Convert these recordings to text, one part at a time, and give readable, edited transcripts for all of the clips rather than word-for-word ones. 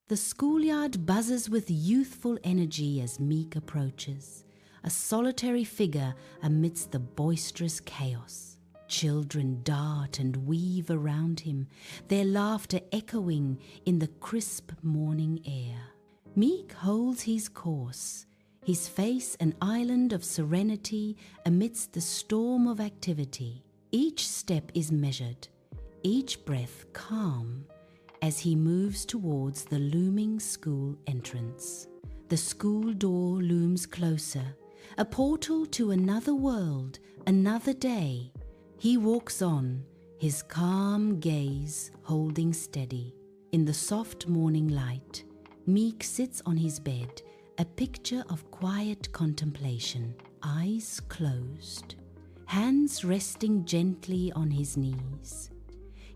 The schoolyard buzzes with youthful energy as Meek approaches, a solitary figure amidst the boisterous chaos. Children dart and weave around him, their laughter echoing in the crisp morning air. Meek holds his course, his face an island of serenity amidst the storm of activity. Each step is measured, each breath calm, as he moves towards the looming school entrance. The school door looms closer, a portal to another world, another day. He walks on, his calm gaze holding steady. In the soft morning light, Meek sits on his bed, a picture of quiet contemplation, eyes closed, hands resting gently on his knees.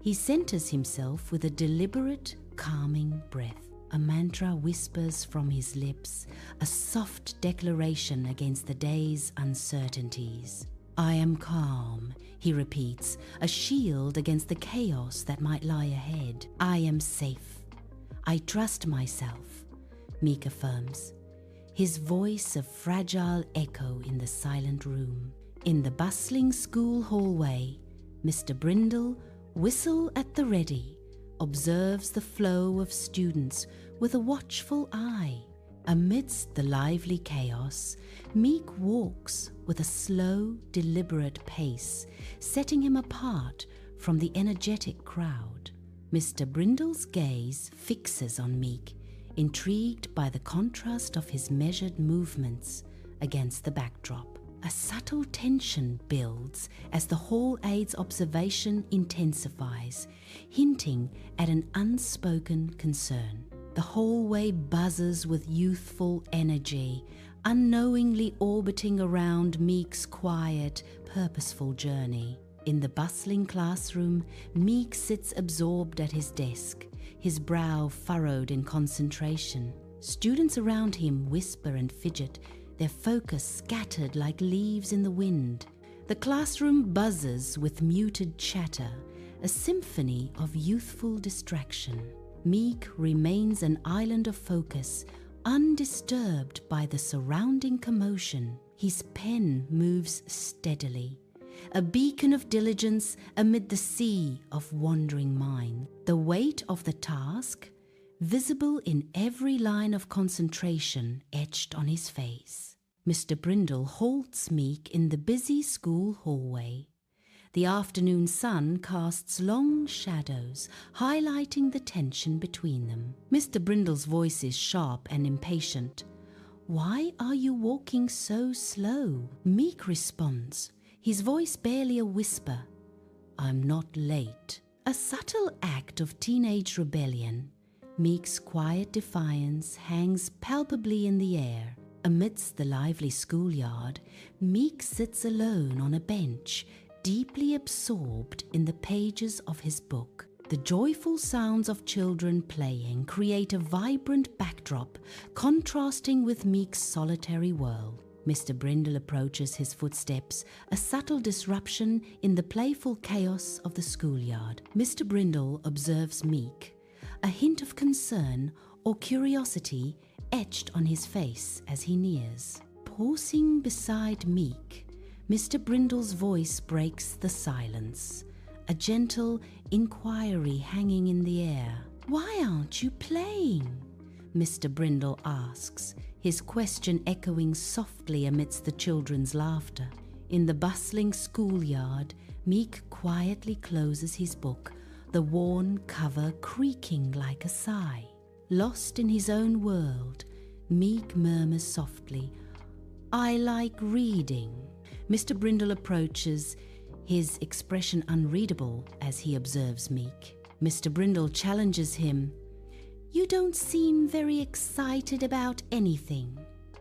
He centers himself with a deliberate, calming breath. A mantra whispers from his lips, a soft declaration against the day's uncertainties. I am calm, he repeats, a shield against the chaos that might lie ahead. I am safe. I trust myself, Meek affirms, his voice a fragile echo in the silent room. In the bustling school hallway, Mr. Brindle, whistle at the ready, observes the flow of students with a watchful eye. Amidst the lively chaos, Meek walks with a slow, deliberate pace, setting him apart from the energetic crowd. Mr. Brindle's gaze fixes on Meek, intrigued by the contrast of his measured movements against the backdrop. A subtle tension builds as the hall aide's observation intensifies, hinting at an unspoken concern. The hallway buzzes with youthful energy, unknowingly orbiting around Meek's quiet, purposeful journey. In the bustling classroom, Meek sits absorbed at his desk, his brow furrowed in concentration. Students around him whisper and fidget, their focus scattered like leaves in the wind. The classroom buzzes with muted chatter, a symphony of youthful distraction. Meek remains an island of focus, undisturbed by the surrounding commotion. His pen moves steadily, a beacon of diligence amid the sea of wandering mind. The weight of the task, visible in every line of concentration etched on his face. Mr. Brindle halts Meek in the busy school hallway. The afternoon sun casts long shadows, highlighting the tension between them. Mr. Brindle's voice is sharp and impatient. Why are you walking so slow? Meek responds, his voice barely a whisper. I'm not late. A subtle act of teenage rebellion, Meek's quiet defiance hangs palpably in the air. Amidst the lively schoolyard, Meek sits alone on a bench, deeply absorbed in the pages of his book. The joyful sounds of children playing create a vibrant backdrop, contrasting with Meek's solitary world. Mr. Brindle approaches his footsteps, a subtle disruption in the playful chaos of the schoolyard. Mr. Brindle observes Meek, a hint of concern or curiosity etched on his face as he nears. Pausing beside Meek, Mr. Brindle's voice breaks the silence, a gentle inquiry hanging in the air. Why aren't you playing? Mr. Brindle asks, his question echoing softly amidst the children's laughter. In the bustling schoolyard, Meek quietly closes his book, the worn cover creaking like a sigh. Lost in his own world, Meek murmurs softly, I like reading. Mr. Brindle approaches, his expression unreadable as he observes Meek. Mr. Brindle challenges him. You don't seem very excited about anything,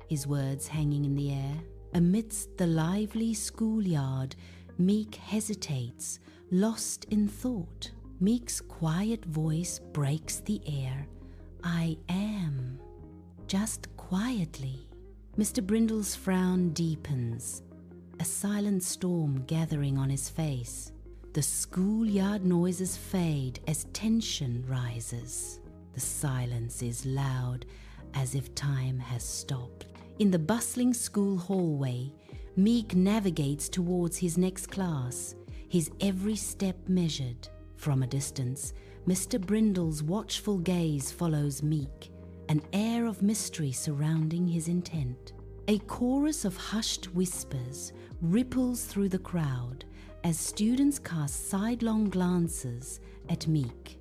his words hanging in the air. Amidst the lively schoolyard, Meek hesitates, lost in thought. Meek's quiet voice breaks the air. I am. Just quietly. Mr. Brindle's frown deepens, a silent storm gathering on his face. The schoolyard noises fade as tension rises. The silence is loud, as if time has stopped. In the bustling school hallway, Meek navigates towards his next class, his every step measured. From a distance, Mr. Brindle's watchful gaze follows Meek, an air of mystery surrounding his intent. A chorus of hushed whispers ripples through the crowd as students cast sidelong glances at Meek.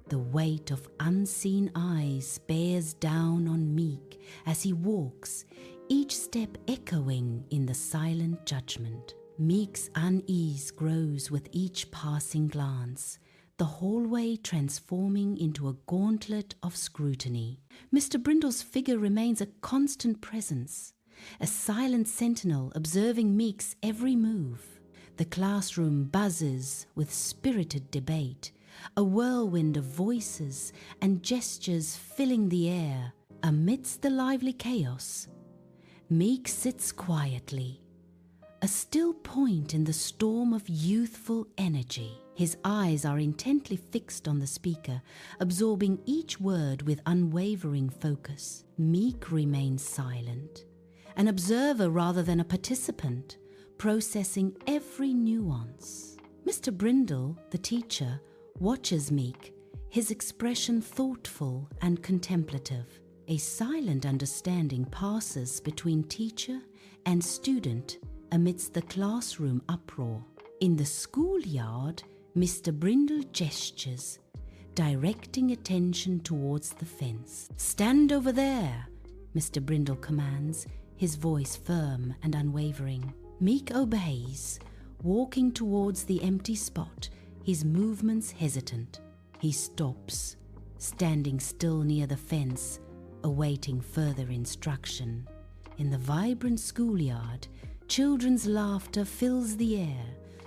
The weight of unseen eyes bears down on Meek as he walks, each step echoing in the silent judgment. Meek's unease grows with each passing glance, the hallway transforming into a gauntlet of scrutiny. Mr. Brindle's figure remains a constant presence, a silent sentinel observing Meek's every move. The classroom buzzes with spirited debate, a whirlwind of voices and gestures filling the air. Amidst the lively chaos, Meek sits quietly, a still point in the storm of youthful energy. His eyes are intently fixed on the speaker, absorbing each word with unwavering focus. Meek remains silent, an observer rather than a participant, processing every nuance. Mr. Brindle, the teacher, watches Meek, his expression thoughtful and contemplative. A silent understanding passes between teacher and student amidst the classroom uproar. In the schoolyard, Mr. Brindle gestures, directing attention towards the fence. "Stand over there," Mr. Brindle commands, his voice firm and unwavering. Meek obeys, walking towards the empty spot, his movements hesitant. He stops, standing still near the fence, awaiting further instruction. In the vibrant schoolyard, children's laughter fills the air,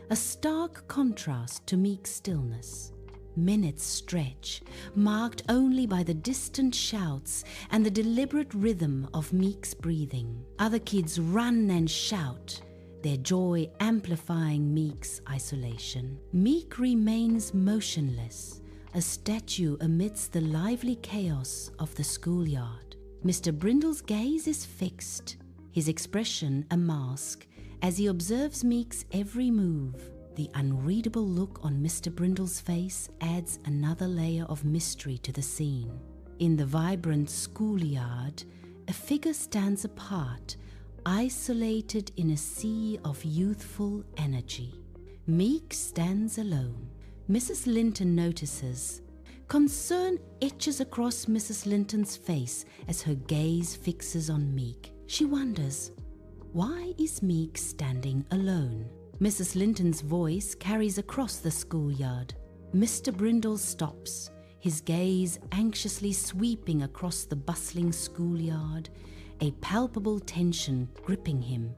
a stark contrast to Meek's stillness. Minutes stretch, marked only by the distant shouts and the deliberate rhythm of Meek's breathing. Other kids run and shout, their joy amplifying Meek's isolation. Meek remains motionless, a statue amidst the lively chaos of the schoolyard. Mr. Brindle's gaze is fixed, his expression a mask, as he observes Meek's every move. The unreadable look on Mr. Brindle's face adds another layer of mystery to the scene. In the vibrant schoolyard, a figure stands apart, isolated in a sea of youthful energy. Meek stands alone. Mrs. Linton notices. Concern etches across Mrs. Linton's face as her gaze fixes on Meek. She wonders, why is Meek standing alone? Mrs. Linton's voice carries across the schoolyard. Mr. Brindle stops, his gaze anxiously sweeping across the bustling schoolyard, a palpable tension gripping him.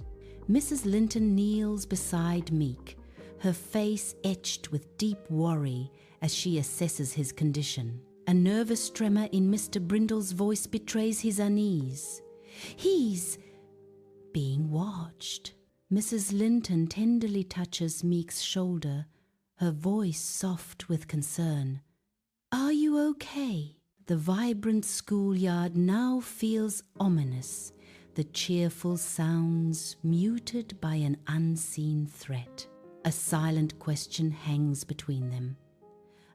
Mrs. Linton kneels beside Meek, her face etched with deep worry as she assesses his condition. A nervous tremor in Mr. Brindle's voice betrays his unease. He's being watched. Mrs. Linton tenderly touches Meek's shoulder, her voice soft with concern. "Are you okay?" The vibrant schoolyard now feels ominous, the cheerful sounds muted by an unseen threat. A silent question hangs between them,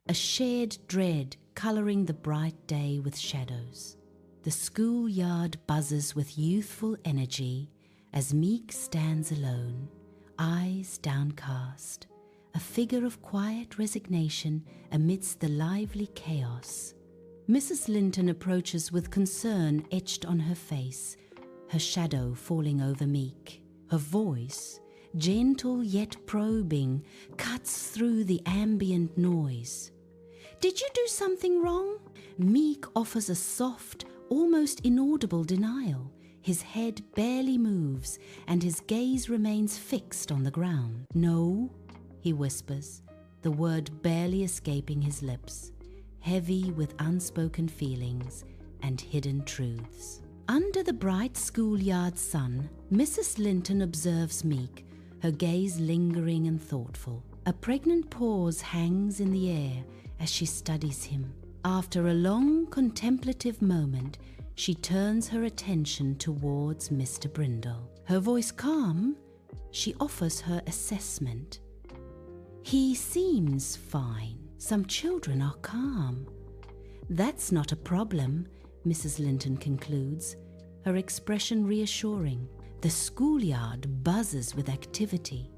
a shared dread coloring the bright day with shadows. The schoolyard buzzes with youthful energy as Meek stands alone, eyes downcast, a figure of quiet resignation amidst the lively chaos. Mrs. Linton approaches with concern etched on her face, her shadow falling over Meek. Her voice, gentle yet probing, cuts through the ambient noise. "Did you do something wrong?" Meek offers a soft, almost inaudible denial. His head barely moves, and his gaze remains fixed on the ground. "No," he whispers, the word barely escaping his lips, heavy with unspoken feelings and hidden truths. Under the bright schoolyard sun, Mrs. Linton observes Meek, her gaze lingering and thoughtful. A pregnant pause hangs in the air as she studies him. After a long contemplative moment, she turns her attention towards Mr. Brindle. Her voice calm, she offers her assessment. He seems fine. Some children are calm. That's not a problem, Mrs. Linton concludes, her expression reassuring. The schoolyard buzzes with activity,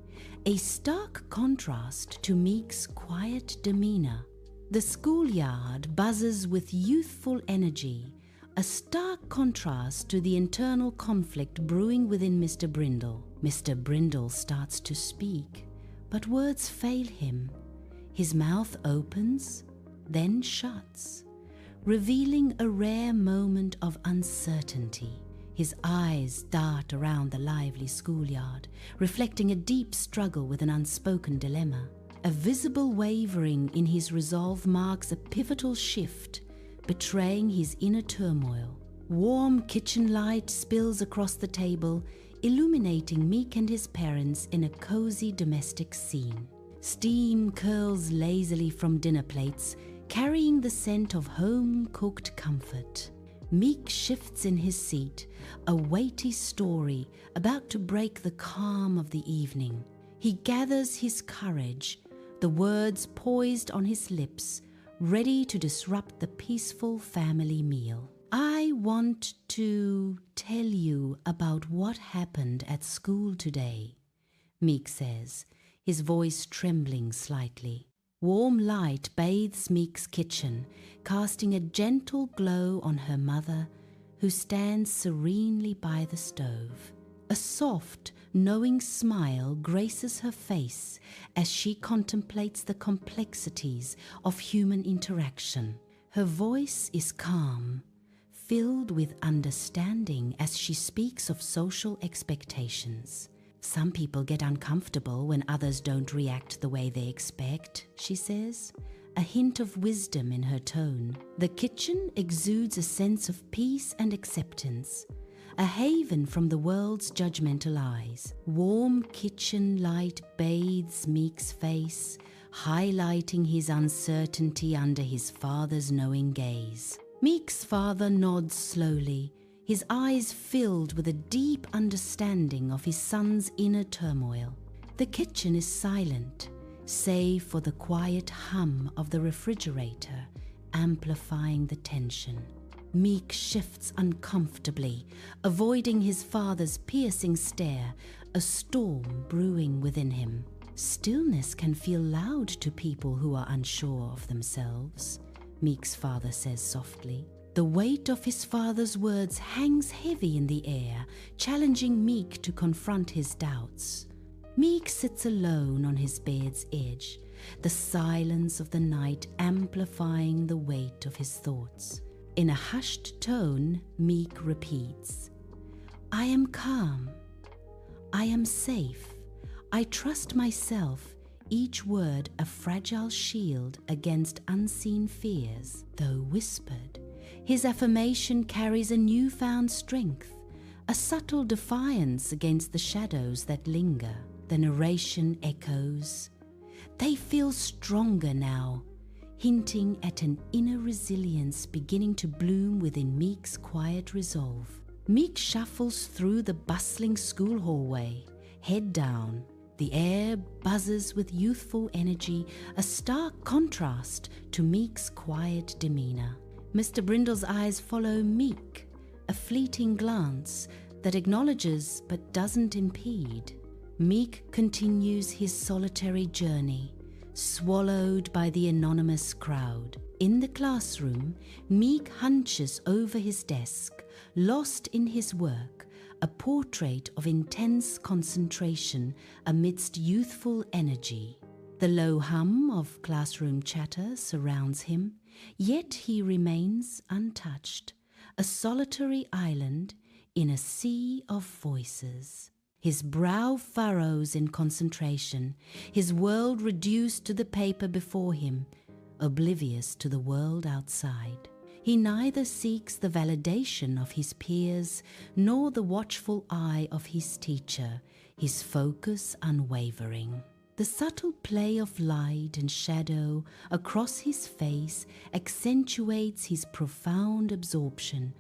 a stark contrast to Meek's quiet demeanor. The schoolyard buzzes with youthful energy, a stark contrast to the internal conflict brewing within Mr. Brindle. Mr. Brindle starts to speak, but words fail him. His mouth opens, then shuts, revealing a rare moment of uncertainty. His eyes dart around the lively schoolyard, reflecting a deep struggle with an unspoken dilemma. A visible wavering in his resolve marks a pivotal shift, betraying his inner turmoil. Warm kitchen light spills across the table, illuminating Meek and his parents in a cozy domestic scene. Steam curls lazily from dinner plates, carrying the scent of home-cooked comfort. Meek shifts in his seat, a weighty story about to break the calm of the evening. He gathers his courage, the words poised on his lips, ready to disrupt the peaceful family meal. I want to tell you about what happened at school today, Meek says, his voice trembling slightly. Warm light bathes Meek's kitchen, casting a gentle glow on her mother, who stands serenely by the stove. A soft, knowing smile graces her face as she contemplates the complexities of human interaction. Her voice is calm, filled with understanding as she speaks of social expectations. Some people get uncomfortable when others don't react the way they expect, she says, a hint of wisdom in her tone. The kitchen exudes a sense of peace and acceptance, a haven from the world's judgmental eyes. Warm kitchen light bathes Meek's face, highlighting his uncertainty under his father's knowing gaze. Meek's father nods slowly, his eyes filled with a deep understanding of his son's inner turmoil. The kitchen is silent, save for the quiet hum of the refrigerator, amplifying the tension. Meek shifts uncomfortably, avoiding his father's piercing stare, a storm brewing within him. Stillness can feel loud to people who are unsure of themselves, Meek's father says softly. The weight of his father's words hangs heavy in the air, challenging Meek to confront his doubts. Meek sits alone on his bed's edge, the silence of the night amplifying the weight of his thoughts. In a hushed tone, Meek repeats, "I am calm. I am safe. I trust myself," each word a fragile shield against unseen fears. Though whispered, his affirmation carries a newfound strength, a subtle defiance against the shadows that linger. The narration echoes. They feel stronger now, hinting at an inner resilience beginning to bloom within Meek's quiet resolve. Meek shuffles through the bustling school hallway, head down. The air buzzes with youthful energy, a stark contrast to Meek's quiet demeanor. Mr. Brindle's eyes follow Meek, a fleeting glance that acknowledges but doesn't impede. Meek continues his solitary journey, swallowed by the anonymous crowd. In the classroom, Meek hunches over his desk, lost in his work, a portrait of intense concentration amidst youthful energy. The low hum of classroom chatter surrounds him, yet he remains untouched, a solitary island in a sea of voices. His brow furrows in concentration, his world reduced to the paper before him, oblivious to the world outside. He neither seeks the validation of his peers nor the watchful eye of his teacher, his focus unwavering. The subtle play of light and shadow across his face accentuates his profound absorption,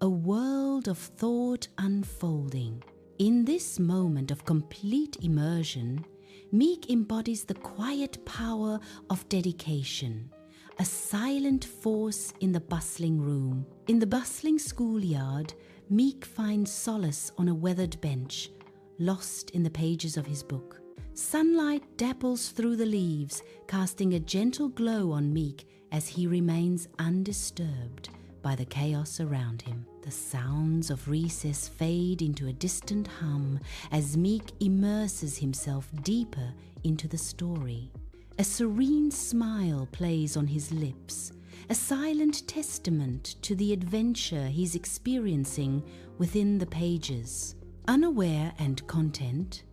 a world of thought unfolding. In this moment of complete immersion, Meek embodies the quiet power of dedication, a silent force in the bustling room. In the bustling schoolyard, Meek finds solace on a weathered bench, lost in the pages of his book. Sunlight dapples through the leaves, casting a gentle glow on Meek as he remains undisturbed by the chaos around him. The sounds of recess fade into a distant hum as Meek immerses himself deeper into the story. A serene smile plays on his lips, a silent testament to the adventure he's experiencing within the pages. Unaware and content,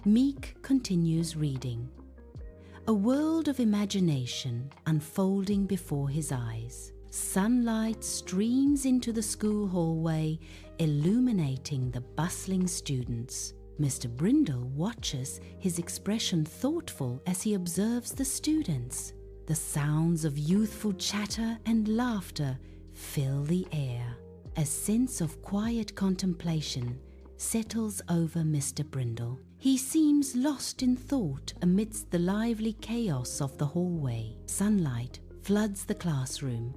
Meek continues reading. A world of imagination unfolding before his eyes. Sunlight streams into the school hallway, illuminating the bustling students. Mr. Brindle watches, his expression thoughtful as he observes the students. The sounds of youthful chatter and laughter fill the air. A sense of quiet contemplation settles over Mr. Brindle. He seems lost in thought amidst the lively chaos of the hallway. Sunlight floods the classroom,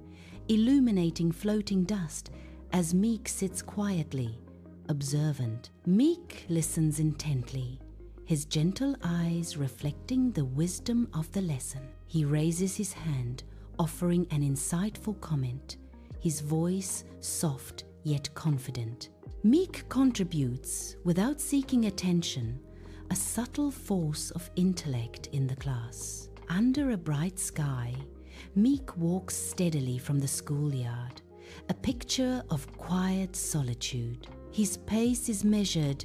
illuminating floating dust as Meek sits quietly, observant. Meek listens intently, his gentle eyes reflecting the wisdom of the lesson. He raises his hand, offering an insightful comment, his voice soft yet confident. Meek contributes, without seeking attention, a subtle force of intellect in the class. Under a bright sky, Meek walks steadily from the schoolyard, a picture of quiet solitude. His pace is measured,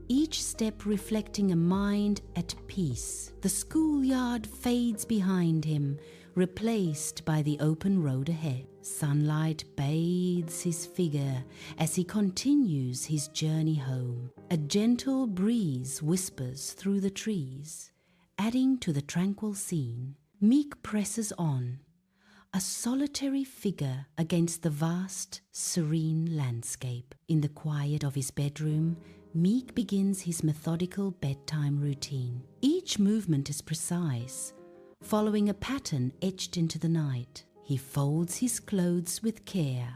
each step reflecting a mind at peace. The schoolyard fades behind him, replaced by the open road ahead. Sunlight bathes his figure as he continues his journey home. A gentle breeze whispers through the trees, adding to the tranquil scene. Meek presses on, a solitary figure against the vast, serene landscape. In the quiet of his bedroom, Meek begins his methodical bedtime routine. Each movement is precise, following a pattern etched into the night. He folds his clothes with care,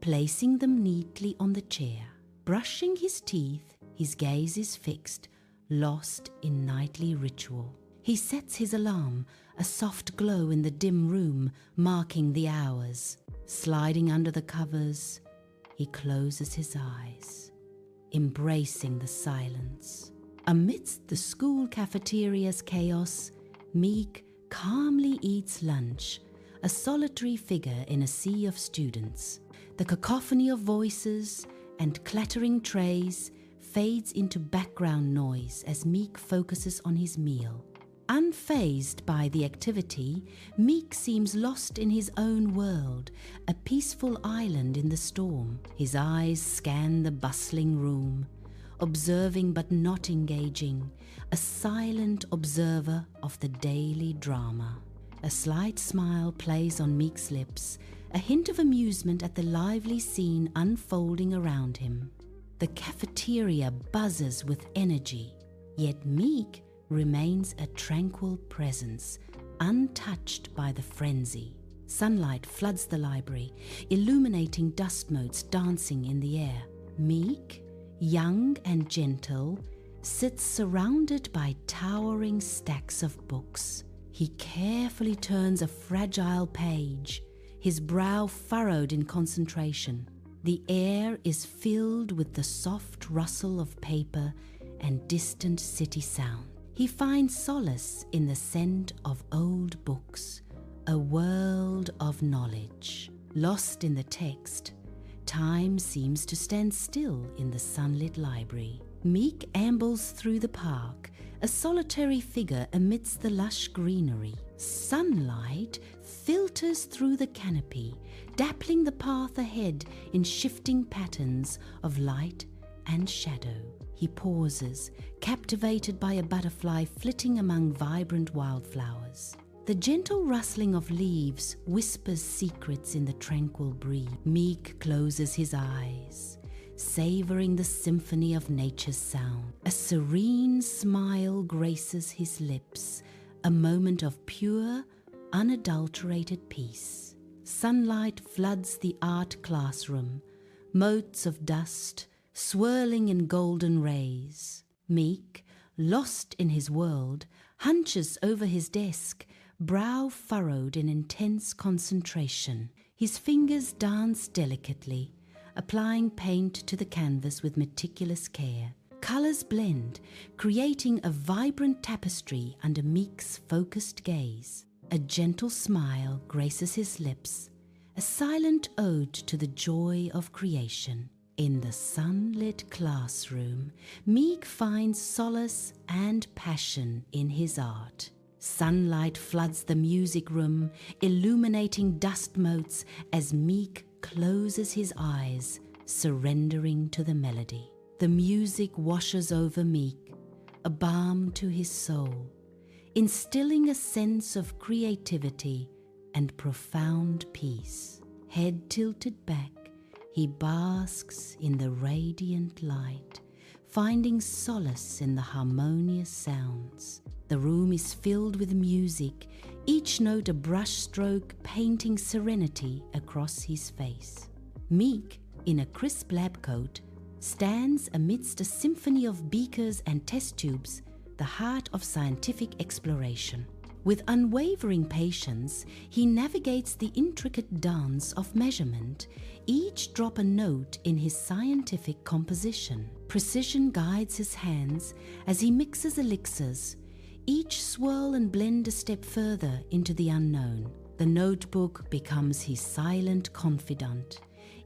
placing them neatly on the chair. Brushing his teeth, his gaze is fixed, lost in nightly ritual. He sets his alarm, a soft glow in the dim room marking the hours. Sliding under the covers, he closes his eyes, embracing the silence. Amidst the school cafeteria's chaos, Meek calmly eats lunch, a solitary figure in a sea of students. The cacophony of voices and clattering trays fades into background noise as Meek focuses on his meal. Unfazed by the activity, Meek seems lost in his own world, a peaceful island in the storm. His eyes scan the bustling room, observing but not engaging, a silent observer of the daily drama. A slight smile plays on Meek's lips, a hint of amusement at the lively scene unfolding around him. The cafeteria buzzes with energy, yet Meek remains a tranquil presence, untouched by the frenzy. Sunlight floods the library, illuminating dust motes dancing in the air. Meek, young and gentle, sits surrounded by towering stacks of books. He carefully turns a fragile page, his brow furrowed in concentration. The air is filled with the soft rustle of paper and distant city sound. He finds solace in the scent of old books, a world of knowledge. Lost in the text, time seems to stand still in the sunlit library. Meek ambles through the park, a solitary figure amidst the lush greenery. Sunlight filters through the canopy, dappling the path ahead in shifting patterns of light and shadow. He pauses, captivated by a butterfly flitting among vibrant wildflowers. The gentle rustling of leaves whispers secrets in the tranquil breeze. Meek closes his eyes, savoring the symphony of nature's sound. A serene smile graces his lips, a moment of pure, unadulterated peace. Sunlight floods the art classroom, motes of dust swirling in golden rays. Meek, lost in his world, hunches over his desk, brow furrowed in intense concentration. His fingers dance delicately, applying paint to the canvas with meticulous care. Colors blend, creating a vibrant tapestry under Meek's focused gaze. A gentle smile graces his lips, a silent ode to the joy of creation. In the sunlit classroom, Meek finds solace and passion in his art. Sunlight floods the music room, illuminating dust motes as Meek closes his eyes, surrendering to the melody. The music washes over Meek, a balm to his soul, instilling a sense of creativity and profound peace. Head tilted back, he basks in the radiant light, finding solace in the harmonious sounds. The room is filled with music, each note a brushstroke painting serenity across his face. Meek, in a crisp lab coat, stands amidst a symphony of beakers and test tubes, the heart of scientific exploration. With unwavering patience, he navigates the intricate dance of measurement, each drop a note in his scientific composition. Precision guides his hands as he mixes elixirs, each swirl and blend a step further into the unknown. The notebook becomes his silent confidant,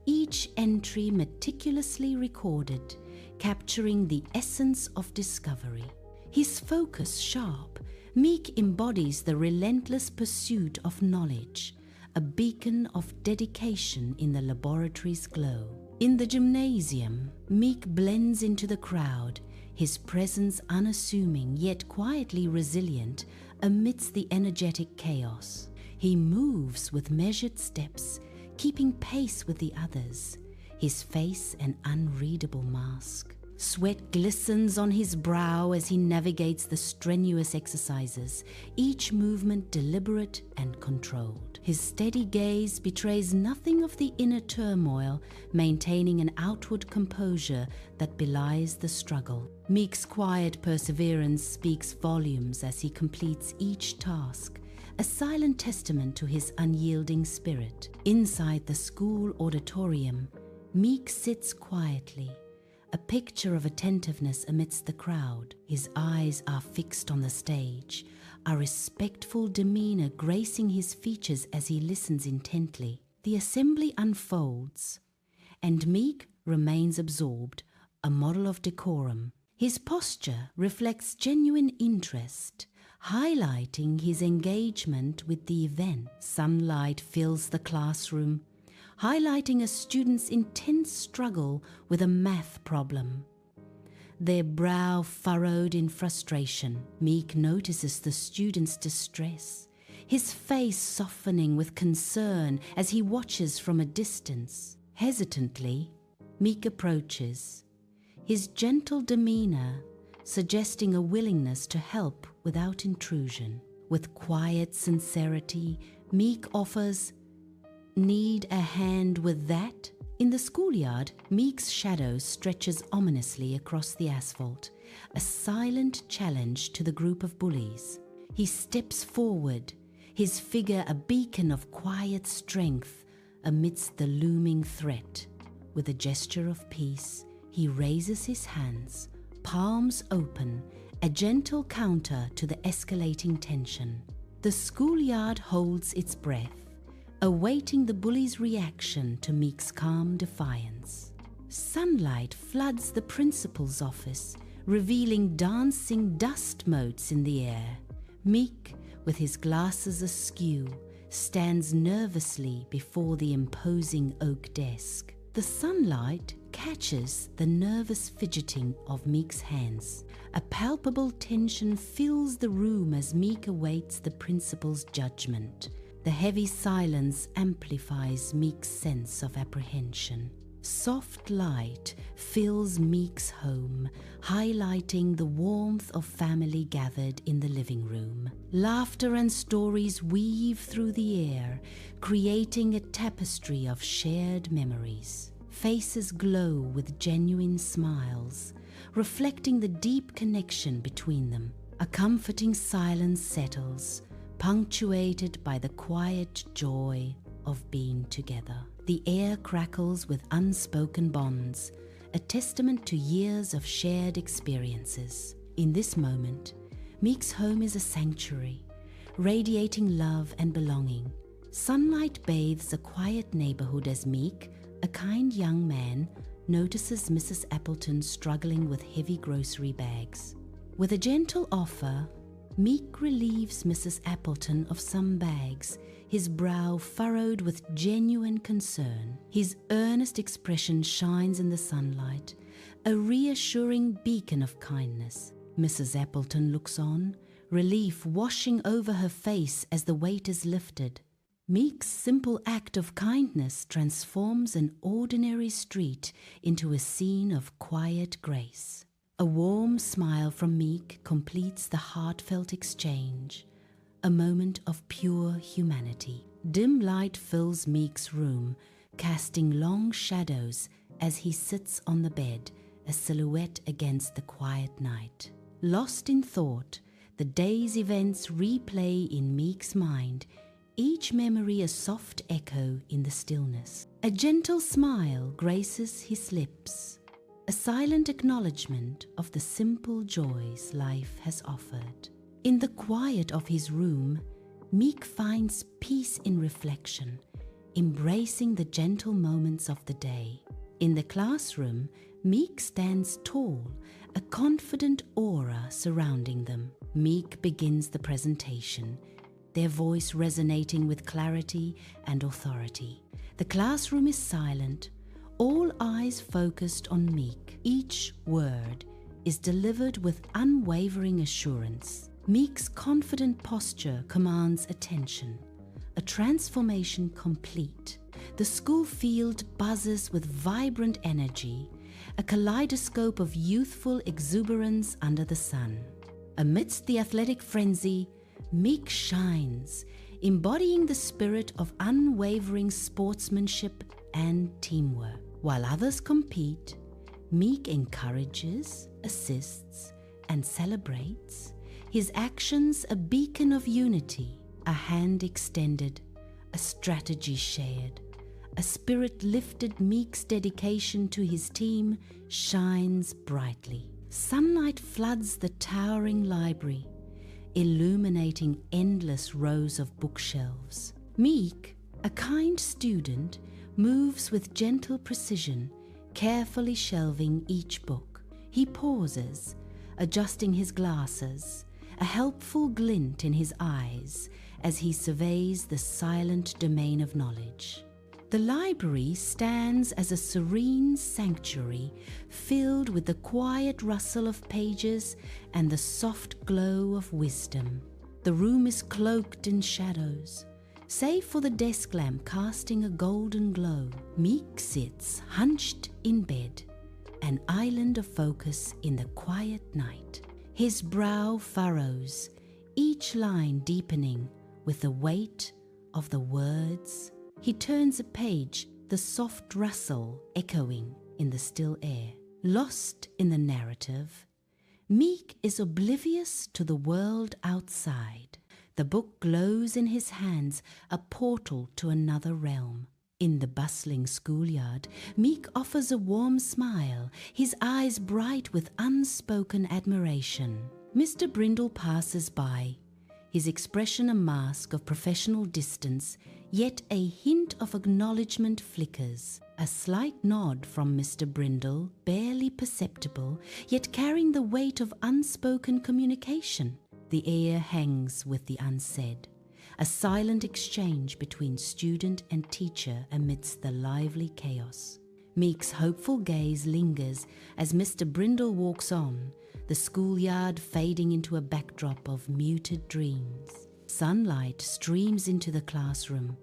each entry meticulously recorded, capturing the essence of discovery. His focus sharp, Meek embodies the relentless pursuit of knowledge, a beacon of dedication in the laboratory's glow. In the gymnasium, Meek blends into the crowd, his presence unassuming yet quietly resilient amidst the energetic chaos. He moves with measured steps, keeping pace with the others, his face an unreadable mask. Sweat glistens on his brow as he navigates the strenuous exercises, each movement deliberate and controlled. His steady gaze betrays nothing of the inner turmoil, maintaining an outward composure that belies the struggle. Meek's quiet perseverance speaks volumes as he completes each task, a silent testament to his unyielding spirit. Inside the school auditorium, Meek sits quietly, a picture of attentiveness amidst the crowd. His eyes are fixed on the stage, a respectful demeanor gracing his features as he listens intently. The assembly unfolds, and Meek remains absorbed, a model of decorum. His posture reflects genuine interest, highlighting his engagement with the event. Sunlight fills the classroom, highlighting a student's intense struggle with a math problem. Their brow furrowed in frustration. Meek notices the student's distress, his face softening with concern as he watches from a distance. Hesitantly, Meek approaches, his gentle demeanor suggesting a willingness to help without intrusion. With quiet sincerity, Meek offers, "Need a hand with that?" In the schoolyard, Meek's shadow stretches ominously across the asphalt, a silent challenge to the group of bullies. He steps forward, his figure a beacon of quiet strength amidst the looming threat. With a gesture of peace, he raises his hands, palms open, a gentle counter to the escalating tension. The schoolyard holds its breath, awaiting the bully's reaction to Meek's calm defiance. Sunlight floods the principal's office, revealing dancing dust motes in the air. Meek, with his glasses askew, stands nervously before the imposing oak desk. The sunlight catches the nervous fidgeting of Meek's hands. A palpable tension fills the room as Meek awaits the principal's judgment. The heavy silence amplifies Meek's sense of apprehension. Soft light fills Meek's home, highlighting the warmth of family gathered in the living room. Laughter and stories weave through the air, creating a tapestry of shared memories. Faces glow with genuine smiles, reflecting the deep connection between them. A comforting silence settles, punctuated by the quiet joy of being together. The air crackles with unspoken bonds, a testament to years of shared experiences. In this moment, Meek's home is a sanctuary, radiating love and belonging. Sunlight bathes a quiet neighborhood as Meek, a kind young man, notices Mrs. Appleton struggling with heavy grocery bags. With a gentle offer, Meek relieves Mrs. Appleton of some bags, his brow furrowed with genuine concern. His earnest expression shines in the sunlight, a reassuring beacon of kindness. Mrs. Appleton looks on, relief washing over her face as the weight is lifted. Meek's simple act of kindness transforms an ordinary street into a scene of quiet grace. A warm smile from Meek completes the heartfelt exchange, a moment of pure humanity. Dim light fills Meek's room, casting long shadows as he sits on the bed, a silhouette against the quiet night. Lost in thought, the day's events replay in Meek's mind, each memory a soft echo in the stillness. A gentle smile graces his lips, a silent acknowledgement of the simple joys life has offered. In the quiet of his room, Meek finds peace in reflection, embracing the gentle moments of the day. In the classroom, Meek stands tall, a confident aura surrounding them. Meek begins the presentation, their voice resonating with clarity and authority. The classroom is silent, all eyes focused on Meek. Each word is delivered with unwavering assurance. Meek's confident posture commands attention, a transformation complete. The school field buzzes with vibrant energy, a kaleidoscope of youthful exuberance under the sun. Amidst the athletic frenzy, Meek shines, embodying the spirit of unwavering sportsmanship and teamwork. While others compete, Meek encourages, assists, and celebrates, his actions a beacon of unity, a hand extended, a strategy shared, a spirit lifted. Meek's dedication to his team shines brightly. Sunlight floods the towering library, illuminating endless rows of bookshelves. Meek, a kind student, moves with gentle precision, carefully shelving each book. He pauses, adjusting his glasses, a helpful glint in his eyes as he surveys the silent domain of knowledge. The library stands as a serene sanctuary filled with the quiet rustle of pages and the soft glow of wisdom. The room is cloaked in shadows, save for the desk lamp casting a golden glow. Meek sits hunched in bed, an island of focus in the quiet night. His brow furrows, each line deepening with the weight of the words. He turns a page, the soft rustle echoing in the still air. Lost in the narrative, Meek is oblivious to the world outside. The book glows in his hands, a portal to another realm. In the bustling schoolyard, Meek offers a warm smile, his eyes bright with unspoken admiration. Mr. Brindle passes by, his expression a mask of professional distance, yet a hint of acknowledgement flickers. A slight nod from Mr. Brindle, barely perceptible, yet carrying the weight of unspoken communication. The air hangs with the unsaid, a silent exchange between student and teacher amidst the lively chaos. Meek's hopeful gaze lingers as Mr. Brindle walks on, the schoolyard fading into a backdrop of muted dreams. Sunlight streams into the classroom,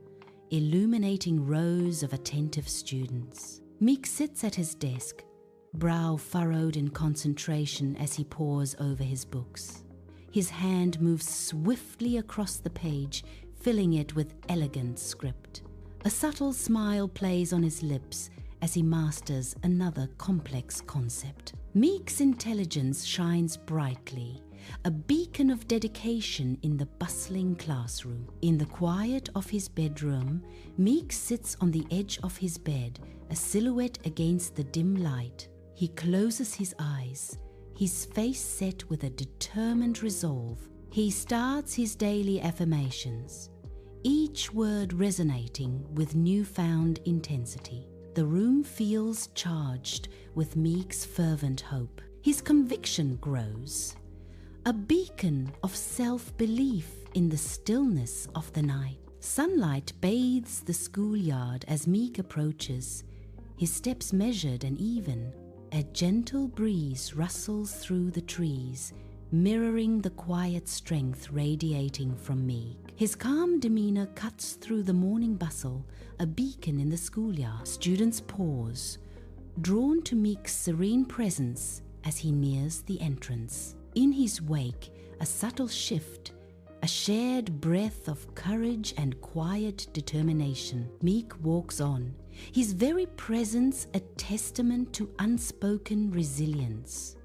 illuminating rows of attentive students. Meek sits at his desk, brow furrowed in concentration as he pores over his books. His hand moves swiftly across the page, filling it with elegant script. A subtle smile plays on his lips as he masters another complex concept. Meek's intelligence shines brightly, a beacon of dedication in the bustling classroom. In the quiet of his bedroom, Meek sits on the edge of his bed, a silhouette against the dim light. He closes his eyes, his face set with a determined resolve. He starts his daily affirmations, each word resonating with newfound intensity. The room feels charged with Meek's fervent hope. His conviction grows, a beacon of self-belief in the stillness of the night. Sunlight bathes the schoolyard as Meek approaches, his steps measured and even. A gentle breeze rustles through the trees, mirroring the quiet strength radiating from Meek. His calm demeanor cuts through the morning bustle, a beacon in the schoolyard. Students pause, drawn to Meek's serene presence as he nears the entrance. In his wake, a subtle shift, a shared breath of courage and quiet determination. Meek walks on, his very presence a testament to unspoken resilience.